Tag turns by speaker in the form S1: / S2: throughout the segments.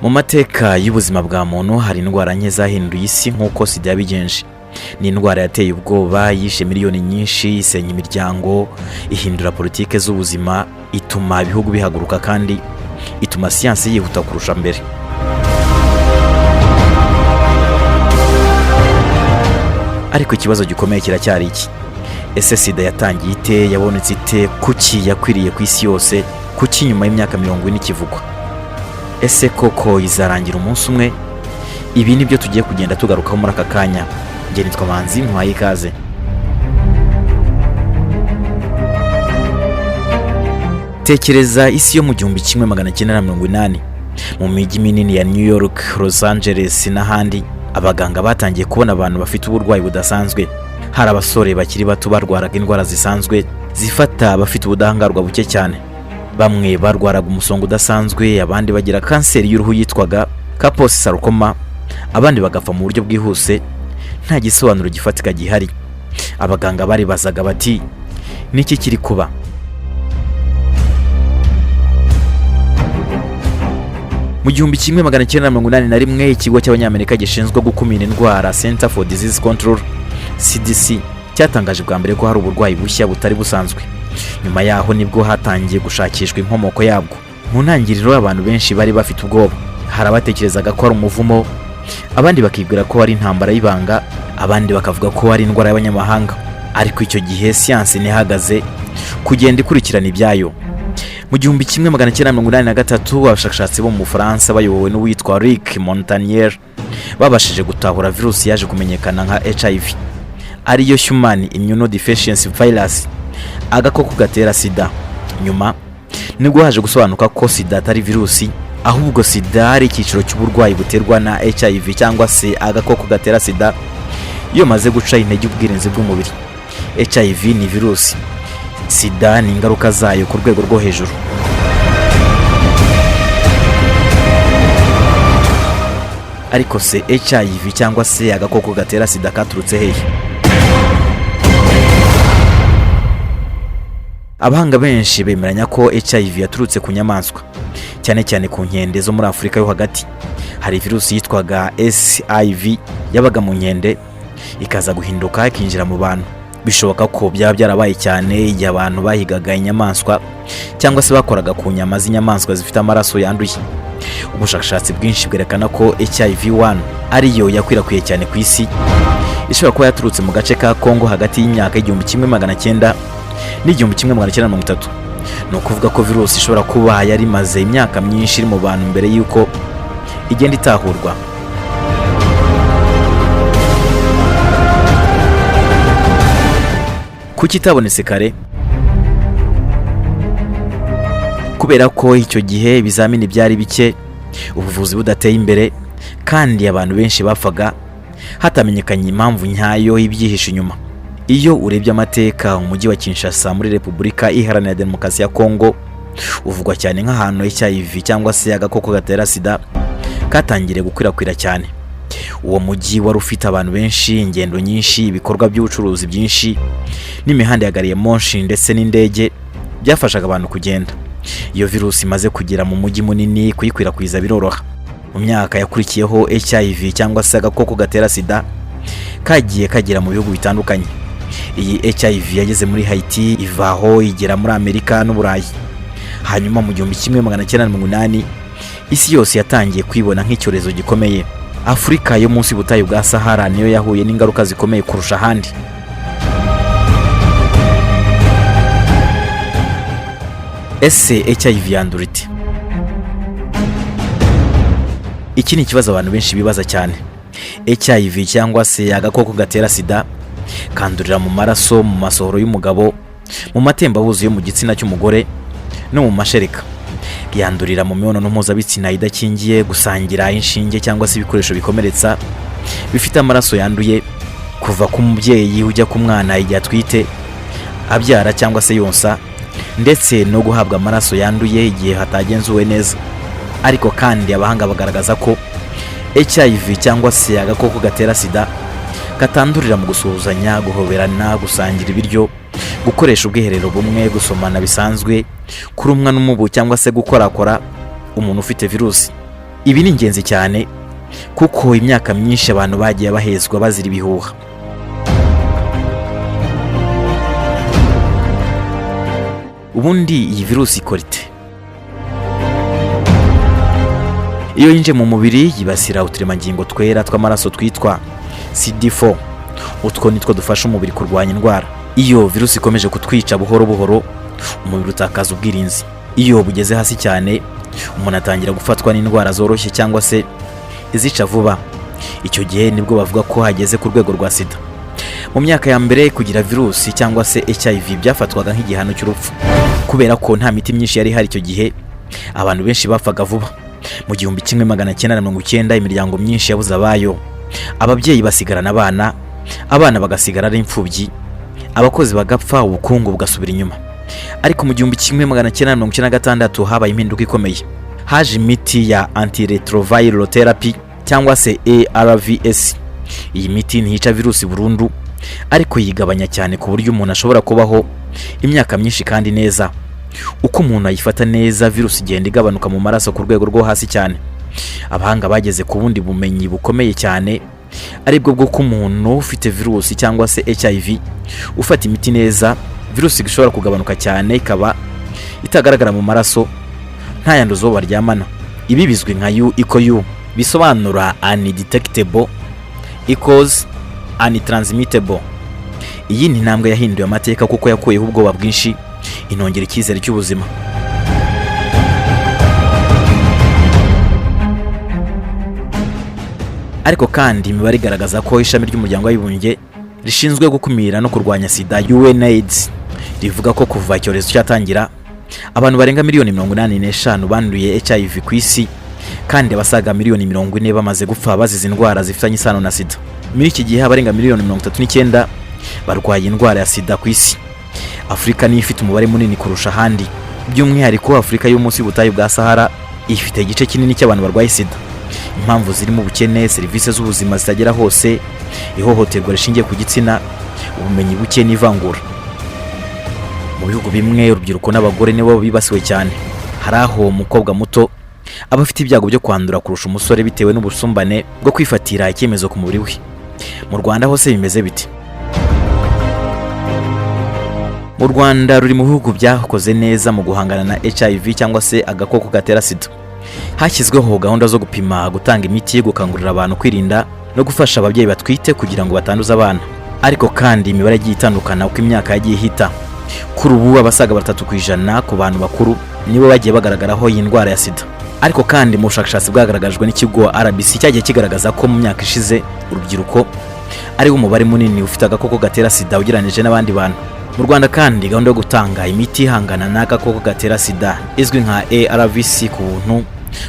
S1: Mu mateka y'ubuzima bwa muntu hari indwara nke zahinduye isi nk'uko sida yabigenje. Ni indwara yateye ubwoba, yishe miliyoni nyinshi, isenya imiryango, ihindura politike z'ubuzima, ituma ibihugu bihaguruka kandi ituma siyansi yihuta kurusha mbere. Ariko ikibazo gikomeye kiracyari iki? Ese sida yatangiye ite, yabonetse ite, kuki yakwiriye ku isi yose, kuki nyuma y'imyaka 40 ikivugwa? Ese koko izarangira umunsi umwe? Ibi nibyo tugiye kugenda tugarukaho muri aka kanya. Nge nitwa Manzi, ntwaye ikaze. Tekereza isi yo mu 1980 mu mijyi minini ya New York, Los Angeles n'ahandi, abaganga batangiye kubona abantu bafite uburwayi budasanzwe. Hari abasore bakiri bato barwaraga indwara zisanzwe zifata abafite ubudahangarwa buke cyane. Bamwe barwaraga umusongo udasanzwe, abandi bagira kanseri y'uruhu yitwaga Kaposi sarcoma, abandi bagapfa mu buryo bwihuse nta gisobanuro gifatika gihari. Abaganga bari bazaga bati niki kiri kuba? Mu 1981 ikigo cy'abanyamerika gishinzwe gukumira indwara Center for Disease Control CDC cyatangaje bwa mbere ko hari uburwayi bushya butari busanzwe. Nyuma yaho nibwo hatangiye gushakishwa inkomoko yabwo. Mu ntangiriro abantu benshi bari bafite ubwoba. Hari abatekerezaga ko ari umuvumo, abandi bakibwira ko ari intambara y'ibanga, abandi bakavuga ko ari indwara y'abanyamahanga. Ariko icyo gihe siyansi nihagaze kugenda ikurikirana ibyayo. Mu 1983 abashakashatsi bo mu Bufaransa bayobowe n'uwitwa Luc Montagnier babashije gutahura virusi yaje kumenyekana nka HIV, ariyo Human Immunodeficiency Virus, agakoko gatera sida. Nyuma nibwo haje gusobanuka ko sida atari virusi, ahubwo sida ari icyiciro cy'uburwayi buterwa na HIV cyangwa se agakoko gatera sida iyo maze guca intege ubwirinzi bw'umubiri. HIV ni virusi, sida ni ingaruka zayo ku rwego rwo hejuru. Ariko se HIV cyangwa se agakoko gatera sida katurutse hehe? Abahanga benshi bemeranya ko HIV yaturutse ku nyamaswa, cyane cyane ku nkende zo muri Afurika yo hagati. Hari virusi yitwaga SIV yabaga mu nkende ikaza guhinduka ikinjira mu bantu. Bishoboka ko byaba byarabaye cyane igihe abantu bahigaga inyamaswa cyangwa se bakoraga ku nyama z'inyamaswa zifite amaraso yanduye. Ubushakashatsi bwinshi bwerekana ko HIV-1 ariyo yakwirakwiye cyane ku isi. Ishobora kuba yaturutse mu gace ka Congo hagati y'imyaka 1900 n'1930. No kuvuga ko virusi ishobora kuba yari maze imyaka myinshi iri mu bantu mbere yuko igenda itahurwa. Kuki itabonetse kare? Kubera ko icyo gihe ibizamini byari bike, ubuvuzi budateye imbere, kandi abantu benshi bapfaga hatamenyekanye impamvu nyayo y'ibyihishe inyuma. Iyo urebye amateka, umujyi wa Kinshasa muri Repubulika Iharanira Demokarasi ya Kongo uvugwa cyane nk'ahantu HIV cyangwa se agakoko gatera sida katangiriye gukwirakwira cyane. Uwo mujyi wari ufite abantu benshi, ingendo nyinshi, ibikorwa by'ubucuruzi byinshi, n'imihanda ya gari ya moshi ndetse n'indege byafashaga abantu kugenda. Iyo virusi imaze kugera mu mujyi munini, kuyikwirakwiza biroroha. Mu myaka yakurikiyeho HIV cyangwa se agakoko gatera sida kagiye kagera mu bihugu bitandukanye. Iyi HIV yageze muri Haiti, ivaho igera muri Amerika n'Uburayi. Hanyuma mu 1980 isi yose yatangiye kwibona nk'icyorezo gikomeye. Afurika yo munsi y'ubutayu bwa Sahara niyo yahuye n'ingaruka zikomeye kurusha ahandi. Ese HIV yandura ite? Iki ni ikibazo abantu benshi bibaza cyane. HIV cyangwa se agakoko gatera sida kandurira mu maraso, mu masohoro y'umugabo, mu matembabuzi yo mu gitsina cy'umugore no mu mashereka. Yandurira mu mibonano mpuzabitsina idakingiye, gusangira inshinge cyangwa se ibikoresho bikomeretsa bifite amaraso yanduye, kuva ku mubyeyi ujya ku mwana igihe atwite, abyara cyangwa se yonsa, ndetse no guhabwa amaraso yanduye igihe hatagenzuwe neza. Ariko kandi abahanga bagaragaza ko HIV cyangwa se agakoko gatera sida katandurira mu gusuhuzanya, guhoberana, gusangira ibiryo, gukoresha ubwiherero bumwe, gusomana bisanzwe, kurumwa n'umubu cyangwa se gukorakora umuntu ufite virusi. Ibi ni ingenzi cyane kuko imyaka myinshi abantu bagiye bahezwa bazira ibihuha. Ubundi iyi virusi ikora ite? Iyo yinjiye mu mubiri yibasira uturemangingo twera tw'amaraso twitwa CD4. Utwo nitwo dufasha umubiri kurwanya indwara. Iyo virusi ikomeje kutwica buhoro buhoro, umubiri utakaza ubwirinzi. Iyo bugeze hasi cyane, umuntu atangira gufatwa n'indwara zoroshye cyangwa se izica vuba. Icyo gihe nibwo bavuga ko hageze ku rwego rwa sida. Mu myaka ya mbere kugira virusi cyangwa se HIV byafatwaga nk'igihano cy'urupfu, kubera ko nta miti myinshi yari hari icyo gihe. Abantu benshi bapfaga vuba. Mu 1990 imiryango myinshi yabuze abayo, ababyeyi basigarana abana bagasigara ari imfubyi, abakozi bagapfa, ubukungu bugasubira inyuma. Ariko mu 1996 habaye impinduka ikomeye. Haje imiti ya antiretroviral therapy cyangwa se ARVs. Iyi miti ntiyica virusi burundu, ariko yigabanya cyane ku buryo umuntu ashobora kubaho imyaka myinshi kandi neza. Uko umuntu ayifata neza, virusi igenda igabanuka mu maraso ku rwego rwo hasi cyane. Abahanga bageze ku bundi bumenyi bukomeye cyane, aribwo bwo ko umuntu ufite virusi cyangwa se HIV ufata imiti neza, virusi ishobora kugabanuka cyane ikaba itagaragara mu maraso, nta yanduzo baryamana. Ibi bizwi nka U, bisobanura undetectable equals untransmittable. Iyi ni intambwe yahinduye amateka kuko yakuyeho ubwoba bwinshi, inongera icyizere cy'ubuzima. Ariko kandi imibare igaragaza ko ishami ry'umuryango w'abibumbye rishinzwe gukumira no kurwanya sida UNAIDS rivuga ko kuva icyorezo cyatangira abantu barenga miliyoni 85 banduye HIV ku isi, kandi abasaga miliyoni 40 bamaze gupfa bazize indwara zifitanye isano na sida. Muri iki gihe abarenga miliyoni 39 barwaye indwara ya sida ku isi. Afrika ni ifite umubare munini kurusha ahandi, by'umwihariko Afrika yo munsi y'ubutayu bwa Sahara ifite igice kinini cy'abantu barwaye sida. Impamvu zirimo ubukene, serivisi z'ubuzima zitagera hose, ihohoterwa rishingiye ku gitsina, ubumenyi buke n'ivangura. Mu bihugu bimwe urubyiruko n'abagore nibo bibasiwe cyane. Hari aho umukobwa muto aba afite ibyago byo kwandura kurusha umusore bitewe n'ubusumbane bwo kwifatira icyemezo ku mubiri we. Mu Rwanda hose bimeze biti? Mu Rwanda ruri mu bihugu byakoze neza mu guhangana na HIV cyangwa se agakoko gatera sida. Hashyizweho gahunda zo gupima, gutanga imiti, gukangurira abantu kwirinda no gufasha ababyeyi batwite kugira ngo batanduza abana. Ariko kandi imibare igiye itandukana uko imyaka yagiye ihita. Kuri ubu abasaga 3% ku bantu bakuru nibo bagiye bagaragaraho iyi ndwara ya sida. Ariko kandi mu bushakashatsi bwagaragajwe n'ikigo RBC cyagiye kigaragaza ko mu myaka ishize urubyiruko ari umubare munini ufite agakoko gatera sida ugereranije n'abandi bantu. Mu Rwanda kandi gahunda yo gutanga imiti ihangana n'agakoko gatera sida izwi nka ARVs ku buntu,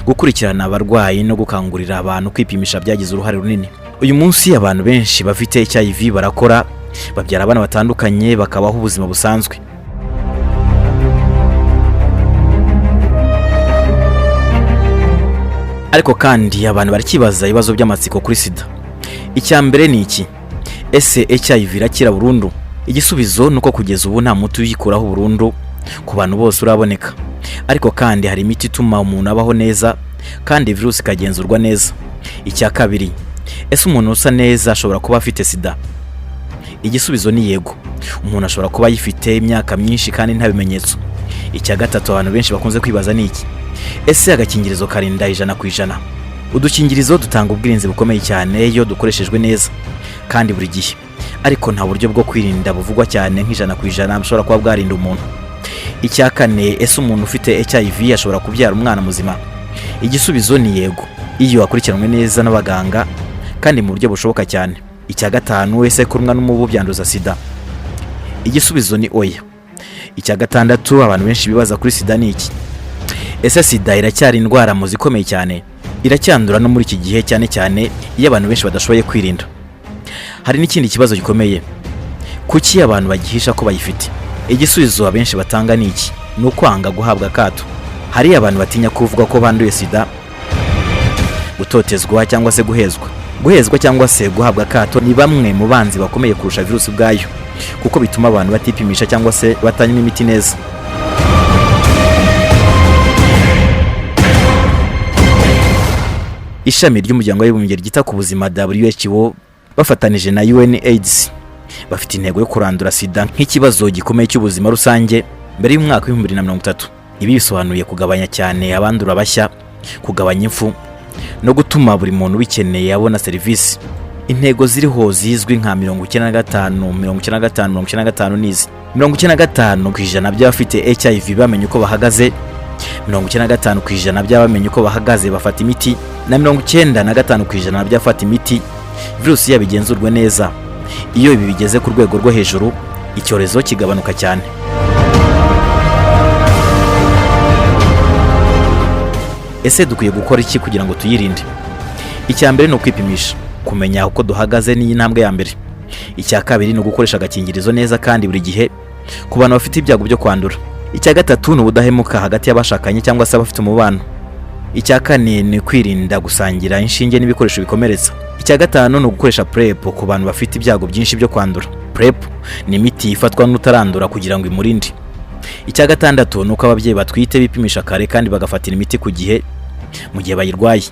S1: gukurikirana abarwayi no gukangurira abantu kwipimisha byagize uruhare runini. Uyu munsi abantu benshi bafite HIV barakora, babyara abana batandukanye, bakabaho ubuzima busanzwe. Ariko kandi abantu barakibaza ibibazo by'amatsiko kuri sida. Icya mbere ni iki? Ese HIV irakira burundu? Igisubizo nuko kugeza ubu nta muti uyikuraho burundu ku bantu bose uraboneka. Ariko kandi hari imiti ituma umuntu abaho neza kandi virusi ikagenzurwa neza. Icya kabiri, ese umuntu usa neza ashobora kuba afite sida? Igisubizo ni yego. Umuntu ashobora kuba yifite imyaka myinshi kandi nta bimenyetso. Icya gatatu abantu benshi bakunze kwibaza ni iki? Ese agakingirizo karinda 100%? Udukingirizo dutanga ubwirinzi bukomeye cyane iyo dukoreshejwe neza kandi buri gihe. Ariko nta buryo bwo kwirinda buvugwa cyane nk'100% bushobora kuba bwarinda umuntu. Icya kane, ese umuntu ufite HIV ashobora kubyara umwana muzima? Igisubizo ni yego, iyo akurikiranwe neza n'abaganga kandi mu buryo bushoboka cyane. Icya gatanu, ese kurumwa n'umubu byanduza sida? Igisubizo ni oya. Icya gatandatu abantu benshi bibaza kuri sida ni iki? Ese sida iracyari indwara muzikomeye cyane? Iracyandura no muri iki gihe cyane cyane iyo abantu benshi badashoboye kwirinda. Hari n'ikindi kibazo gikomeye, kuki abantu bagihisha ko bayifite? Igisubizo abenshi batanga ni iki? Nukwanga guhabwa akato. Hari abantu batinya kuvuga ko banduye sida, gutotezwa cyangwa se guhezwa. Guhezwa cyangwa se guhabwa akato ni bamwe mu banzi bakomeye kurusha virusi bwayo, kuko bituma abantu batipimisha cyangwa se batanywa imiti neza. ishami ry'umuryango w'abibumbye ryita ku buzima WHO bafatanije na UNAIDS bafite intego yo kurandura sida nk'ikibazo gikomeye cy'ubuzima rusange mbere y'umwaka wa 2030. Ibi bisobanuye kugabanya cyane abandura bashya, kugabanya impfu no gutuma buri muntu bikeneye abona serivisi. Intego ziriho zizwi nka 95 nizi 95% by'abafite HIV bamenye uko bahagaze, 95% by'abamenye uko bahagaze bafata imiti, na 95% by'abafata imiti virusi yabigenzurwe neza. Iyo ibi bigeze ku rwego rwo hejuru, icyorezo kigabanuka cyane. Ese dukwiye gukora iki kugira ngo tuyirinde? Icya mbere ni ukwipimisha, kumenya uko duhagaze ni intambwe ya mbere. Icya kabiri ni ugukoresha agakingirizo neza kandi buri gihe ku bantu bafite ibyago byo kwandura. Icya gatatu ni ubudahemuka hagati y'abashakanye cyangwa se abafite umubano. Icya kane ni kwirinda gusangira inshinge n'ibikoresho bikomeretsa. Icya gatanu ni ugukoresha PrEP ku bantu bafite ibyago byinshi byo kwandura. PrEP ni imiti ifatwa n'utarandura kugira ngo imurinde. Icya gatandatu ni uko ababyeyi batwite bipimisha kare kandi bagafatira imiti ku gihe mu gihe bayirwaye.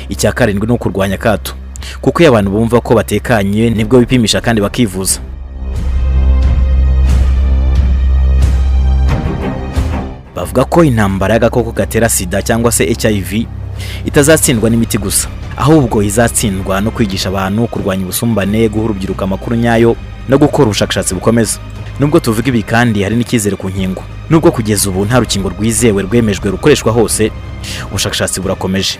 S1: Icya karindwi ni ukurwanya akato, kuko iyo abantu bumva ko batekanye nibwo bipimisha kandi bakivuza. Bavuga ko intambara y'agakoko gatera sida cyangwa se HIV itazatsindwa n'imiti gusa, ahubwo izatsindwa no kwigisha abantu kurwanya ubusumbane, guha urubyiruko amakuru nyayo no gukora ubushakashatsi bukomeza. Nubwo tuvuga ibi kandi hari n'icyizere ku nkingo. Nubwo kugeza ubu nta rukingo rwizewe rwemejwe rukoreshwa hose, ubushakashatsi burakomeje.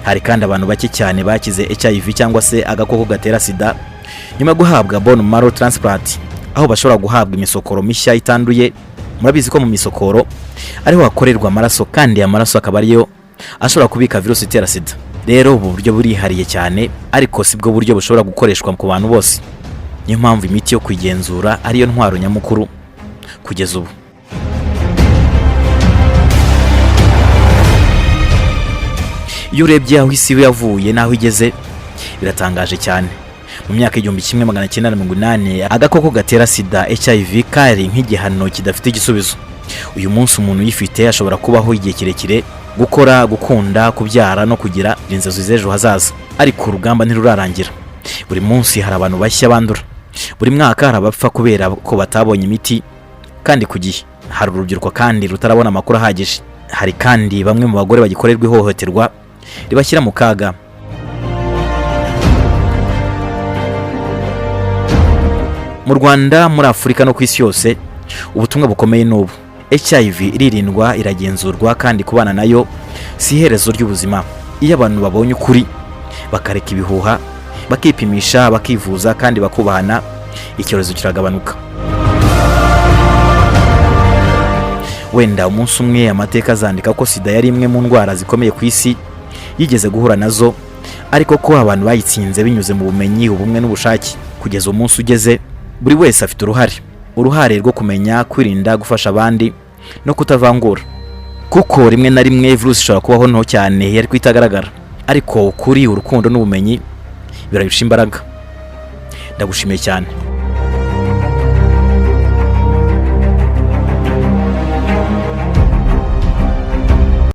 S1: Hari kandi abantu bake cyane bakize HIV cyangwa se agakoko gatera sida nyuma yo guhabwa bone marrow transplant, aho bashobora guhabwa imisokoro mishya itanduye. Murabizi ko mu misokoro ariho hakorerwa amaraso, kandi amaraso akaba ariyo ashobora kubika virusi itera sida. Rero ubu buryo burihariye cyane, ariko sibwo buryo bushobora gukoreshwa ku bantu bose. Niyo mpamvu imiti yo kwigenzura ariyo ntwaro nyamukuru kugeza ubu. Iyo urebye aho isi yavuye n'aho igeze, biratangaje cyane. Mu myaka 1980 agakoko gatera sida HIV kari nk'igihano kidafite igisubizo. Uyu munsi umuntu yifite ashobora kubaho igihe kirekire, gukora, gukunda, kubyara no kugira inzozi z'ejo hazaza. Ariko urugamba ntirurarangira. Buri munsi hari abantu bashya bandura. Buri mwaka hari abapfa kubera ko batabonye imiti kandi ku gihe. Hari urubyiruko kandi rutarabona amakuru ahagije. Hari kandi bamwe mu bagore bagikorerwa ihohoterwa ribashyira mu kaga. Mu Rwanda, muri Afurika no ku isi yose, ubutumwa bukomeye n'ubu. HIV iririndwa, iragenzurwa, kandi kubana nayo si iherezo ry'ubuzima. Iyo abantu babonye ukuri, bakareka ibihuha, bakipimisha, bakivuza kandi bakubahana, icyorezo kiragabanuka. Wenda umunsi umwe amateka azandika ko sida yari imwe mu ndwara zikomeye ku isi yigeze guhura nazo, ariko ko abantu bayitsinze binyuze mu bumenyi, ubumwe n'ubushake. Kugeza umunsi ugeze, buri wese afite uruhare rwo kumenya, kwirinda, gufasha abandi no kutavangura. Kuko rimwe na rimwe virusi ishobora kubaho nto cyane yari kwitagaragara, ariko kuri urukundo n'ubumenyi birarusha imbaraga. Ndagushimiye cyane.